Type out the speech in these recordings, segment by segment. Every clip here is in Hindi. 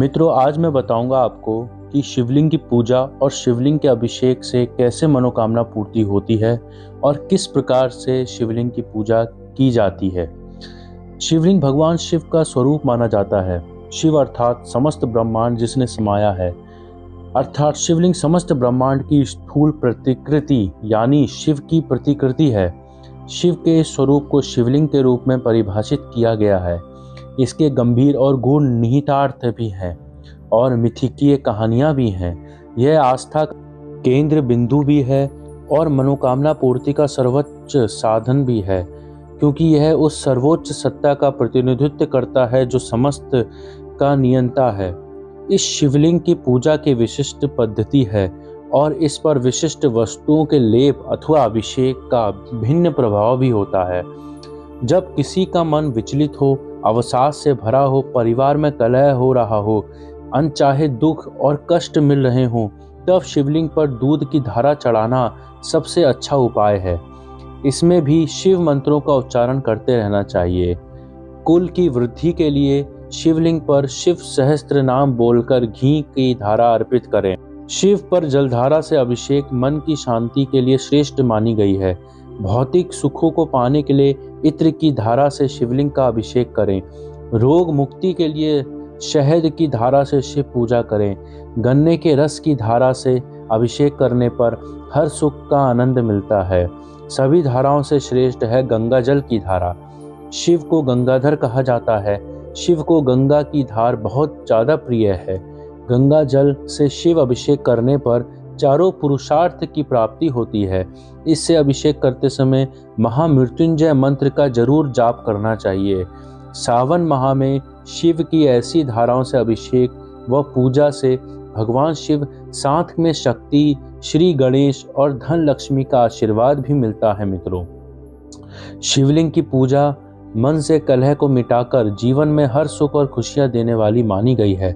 मित्रों, आज मैं बताऊंगा आपको कि शिवलिंग की पूजा और शिवलिंग के अभिषेक से कैसे मनोकामना पूर्ति होती है और किस प्रकार से शिवलिंग की पूजा की जाती है। शिवलिंग भगवान शिव का स्वरूप माना जाता है। शिव अर्थात समस्त ब्रह्मांड जिसने समाया है, अर्थात शिवलिंग समस्त ब्रह्मांड की स्थूल प्रतिकृति यानी शिव की प्रतिकृति है। शिव के स्वरूप को शिवलिंग के रूप में परिभाषित किया गया है। इसके गंभीर और गूढ़ निहितार्थ भी हैं और मिथिकीय कहानियां भी हैं। यह आस्था का केंद्र बिंदु भी है और मनोकामना पूर्ति का सर्वोच्च साधन भी है, क्योंकि यह उस सर्वोच्च सत्ता का प्रतिनिधित्व करता है जो समस्त का नियंता है। इस शिवलिंग की पूजा की विशिष्ट पद्धति है और इस पर विशिष्ट वस्तुओं के लेप अथवा अभिषेक का भिन्न प्रभाव भी होता है। जब किसी का मन विचलित हो, अवसाद से भरा हो, परिवार में कलह हो रहा हो, अनचाहे दुख और कष्ट मिल रहे हों, तब शिवलिंग पर दूध की धारा चढ़ाना सबसे अच्छा उपाय है। इसमें भी शिव मंत्रों का उच्चारण करते रहना चाहिए। कुल की वृद्धि के लिए शिवलिंग पर शिव सहस्त्र नाम बोलकर घी की धारा अर्पित करें। शिव पर जलधारा से अभिषेक मन की शांति के लिए श्रेष्ठ मानी गई है। भौतिक सुखों को पाने के लिए इत्र की धारा से शिवलिंग का अभिषेक करें। रोग मुक्ति के लिए शहद की धारा से शिव पूजा करें। गन्ने के रस की धारा से अभिषेक करने पर हर सुख का आनंद मिलता है। सभी धाराओं से श्रेष्ठ है गंगा जल की धारा। शिव को गंगाधर कहा जाता है। शिव को गंगा की धार बहुत ज़्यादा प्रिय है। गंगा जल से शिव अभिषेक करने पर चारों पुरुषार्थ की प्राप्ति होती है। इससे अभिषेक करते समय महामृत्युंजय मंत्र का जरूर जाप करना चाहिए। सावन माह में शिव की ऐसी धाराओं से अभिषेक व पूजा से भगवान शिव साथ में शक्ति, श्री गणेश और धन लक्ष्मी का आशीर्वाद भी मिलता है। मित्रों, शिवलिंग की पूजा मन से कलह को मिटाकर जीवन में हर सुख और खुशियां देने वाली मानी गई है।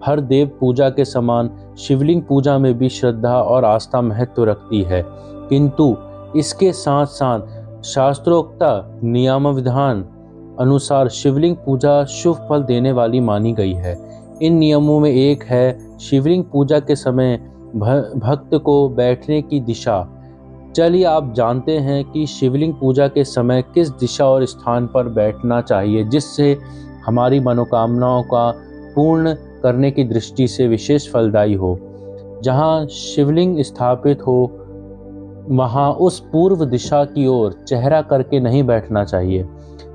हर देव पूजा के समान शिवलिंग पूजा में भी श्रद्धा और आस्था महत्व रखती है, किंतु इसके साथ साथ शास्त्रोक्त नियम विधान अनुसार शिवलिंग पूजा शुभ फल देने वाली मानी गई है। इन नियमों में एक है शिवलिंग पूजा के समय भक्त को बैठने की दिशा। चलिए आप जानते हैं कि शिवलिंग पूजा के समय किस दिशा और स्थान पर बैठना चाहिए जिससे हमारी मनोकामनाओं का पूर्ण करने की दृष्टि से विशेष फलदायी हो। जहाँ शिवलिंग स्थापित हो वहाँ उस पूर्व दिशा की ओर चेहरा करके नहीं बैठना चाहिए,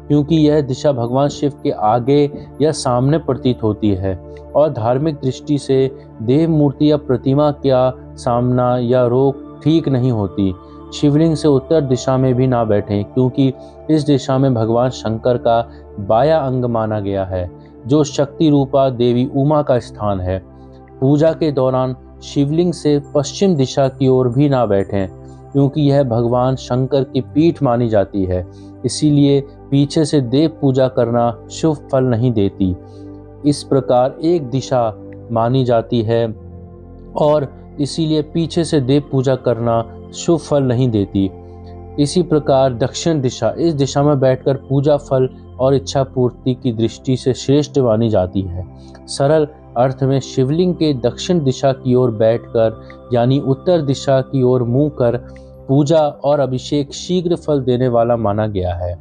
क्योंकि यह दिशा भगवान शिव के आगे या सामने प्रतीत होती है और धार्मिक दृष्टि से देव मूर्ति या प्रतिमा का सामना या रोक ठीक नहीं होती। शिवलिंग से उत्तर दिशा में भी ना बैठें, क्योंकि इस दिशा में भगवान शंकर का बाया अंग माना गया है, जो शक्ति रूपा देवी उमा का स्थान है। पूजा के दौरान शिवलिंग से पश्चिम दिशा की ओर भी ना बैठें, क्योंकि यह भगवान शंकर की पीठ मानी जाती है। इसीलिए पीछे से देव पूजा करना शुभ फल नहीं देती। इस प्रकार एक दिशा मानी जाती है और इसीलिए पीछे से देव पूजा करना शुभ फल नहीं देती। इसी प्रकार दक्षिण दिशा, इस दिशा में बैठकर पूजा फल और इच्छा पूर्ति की दृष्टि से श्रेष्ठ मानी जाती है। सरल अर्थ में शिवलिंग के दक्षिण दिशा की ओर बैठकर यानी उत्तर दिशा की ओर मुंह कर पूजा और अभिषेक शीघ्र फल देने वाला माना गया है।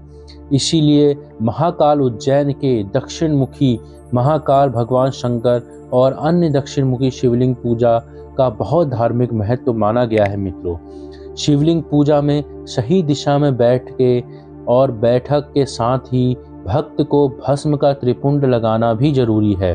इसीलिए महाकाल उज्जैन के दक्षिण मुखी महाकाल भगवान शंकर और अन्य दक्षिण मुखी शिवलिंग पूजा का बहुत धार्मिक महत्व माना गया है। मित्रों, शिवलिंग पूजा में सही दिशा में बैठ के और बैठक के साथ ही भक्त को भस्म का त्रिपुंड लगाना भी जरूरी है।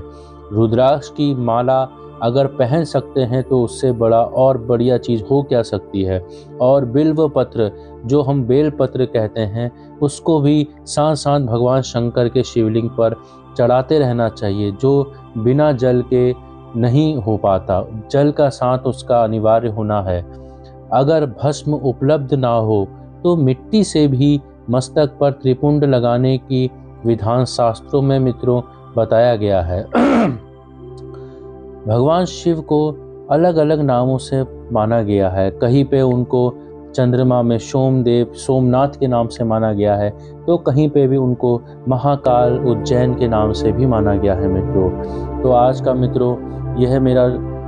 रुद्राक्ष की माला अगर पहन सकते हैं तो उससे बड़ा और बढ़िया चीज़ हो क्या सकती है। और बिल्व पत्र, जो हम बेल पत्र कहते हैं, उसको भी साथ साथ भगवान शंकर के शिवलिंग पर चढ़ाते रहना चाहिए, जो बिना जल के नहीं हो पाता। जल का साथ उसका अनिवार्य होना है। अगर भस्म उपलब्ध ना हो तो मिट्टी से भी मस्तक पर त्रिपुंड लगाने की विधान शास्त्रों में मित्रों बताया गया है। भगवान शिव को अलग अलग नामों से माना गया है। कहीं पे उनको चंद्रमा में सोमदेव सोमनाथ के नाम से माना गया है, तो कहीं पे भी उनको महाकाल उज्जैन के नाम से भी माना गया है मित्रों। तो आज का मित्रों यह मेरा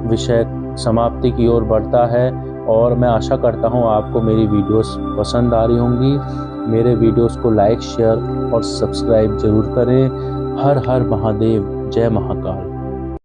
विषय समाप्ति की ओर बढ़ता है और मैं आशा करता हूँ आपको मेरी वीडियोस पसंद आ रही होंगी। मेरे वीडियोस को लाइक, शेयर और सब्सक्राइब जरूर करें। हर हर महादेव, जय महाकाल।